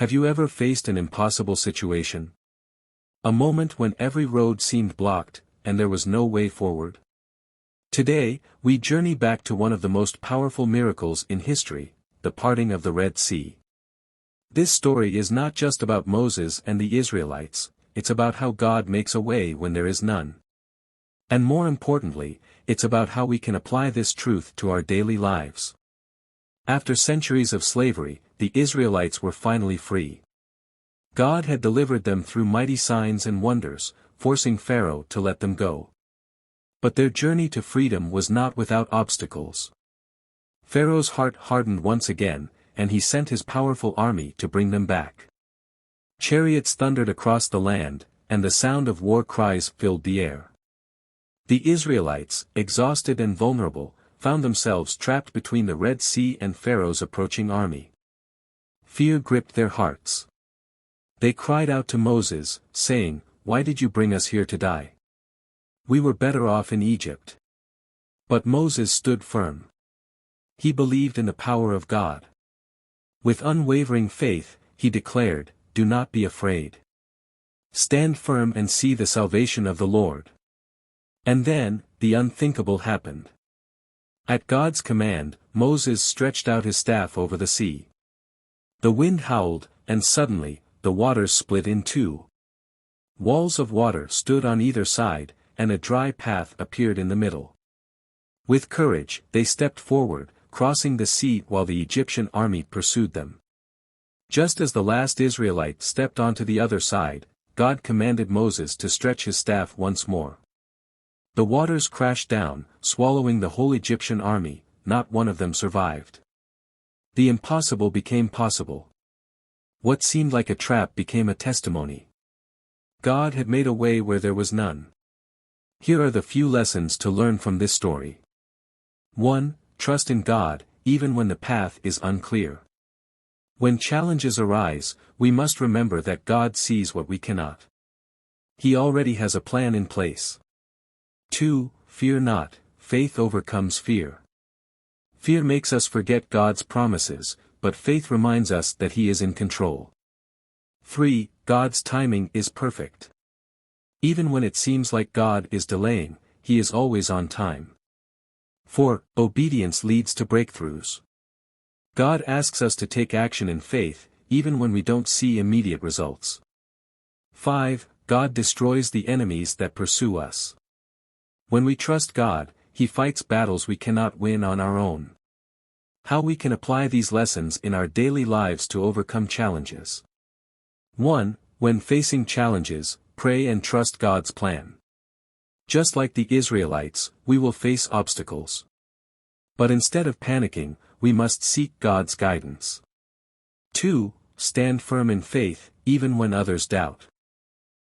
Have you ever faced an impossible situation? A moment when every road seemed blocked, and there was no way forward? Today, we journey back to one of the most powerful miracles in history, the parting of the Red Sea. This story is not just about Moses and the Israelites, it's about how God makes a way when there is none. And more importantly, it's about how we can apply this truth to our daily lives. After centuries of slavery, the Israelites were finally free. God had delivered them through mighty signs and wonders, forcing Pharaoh to let them go. But their journey to freedom was not without obstacles. Pharaoh's heart hardened once again, and he sent his powerful army to bring them back. Chariots thundered across the land, and the sound of war cries filled the air. The Israelites, exhausted and vulnerable, found themselves trapped between the Red Sea and Pharaoh's approaching army. Fear gripped their hearts. They cried out to Moses, saying, "Why did you bring us here to die? We were better off in Egypt." But Moses stood firm. He believed in the power of God. With unwavering faith, he declared, "Do not be afraid. Stand firm and see the salvation of the Lord." And then, the unthinkable happened. At God's command, Moses stretched out his staff over the sea. The wind howled, and suddenly, the waters split in two. Walls of water stood on either side, and a dry path appeared in the middle. With courage, they stepped forward, crossing the sea while the Egyptian army pursued them. Just as the last Israelite stepped onto the other side, God commanded Moses to stretch his staff once more. The waters crashed down, swallowing the whole Egyptian army. Not one of them survived. The impossible became possible. What seemed like a trap became a testimony. God had made a way where there was none. Here are the few lessons to learn from this story. 1. Trust in God, even when the path is unclear. When challenges arise, we must remember that God sees what we cannot. He already has a plan in place. 2. Fear not, faith overcomes fear. Fear makes us forget God's promises, but faith reminds us that He is in control. 3. God's timing is perfect. Even when it seems like God is delaying, He is always on time. 4. Obedience leads to breakthroughs. God asks us to take action in faith, even when we don't see immediate results. 5. God destroys the enemies that pursue us. When we trust God, He fights battles we cannot win on our own. How we can apply these lessons in our daily lives to overcome challenges. 1. When facing challenges, pray and trust God's plan. Just like the Israelites, we will face obstacles. But instead of panicking, we must seek God's guidance. 2. Stand firm in faith, even when others doubt.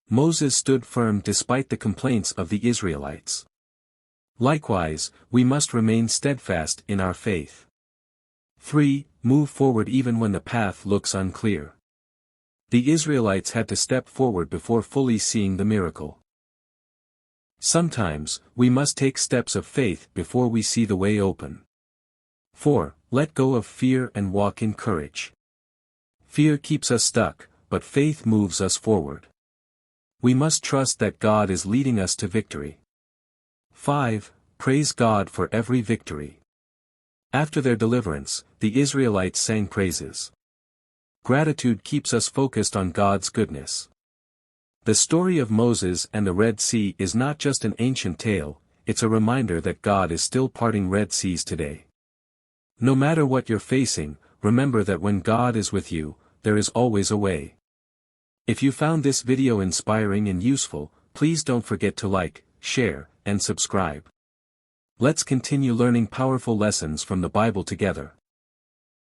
Moses stood firm despite the complaints of the Israelites. Likewise, we must remain steadfast in our faith. 3. Move forward even when the path looks unclear. The Israelites had to step forward before fully seeing the miracle. Sometimes, we must take steps of faith before we see the way open. 4. Let go of fear and walk in courage. Fear keeps us stuck, but faith moves us forward. We must trust that God is leading us to victory. 5. Praise God for every victory. After their deliverance, the Israelites sang praises. Gratitude keeps us focused on God's goodness. The story of Moses and the Red Sea is not just an ancient tale, it's a reminder that God is still parting Red Seas today. No matter what you're facing, remember that when God is with you, there is always a way. If you found this video inspiring and useful, please don't forget to like, share, and subscribe. Let's continue learning powerful lessons from the Bible together.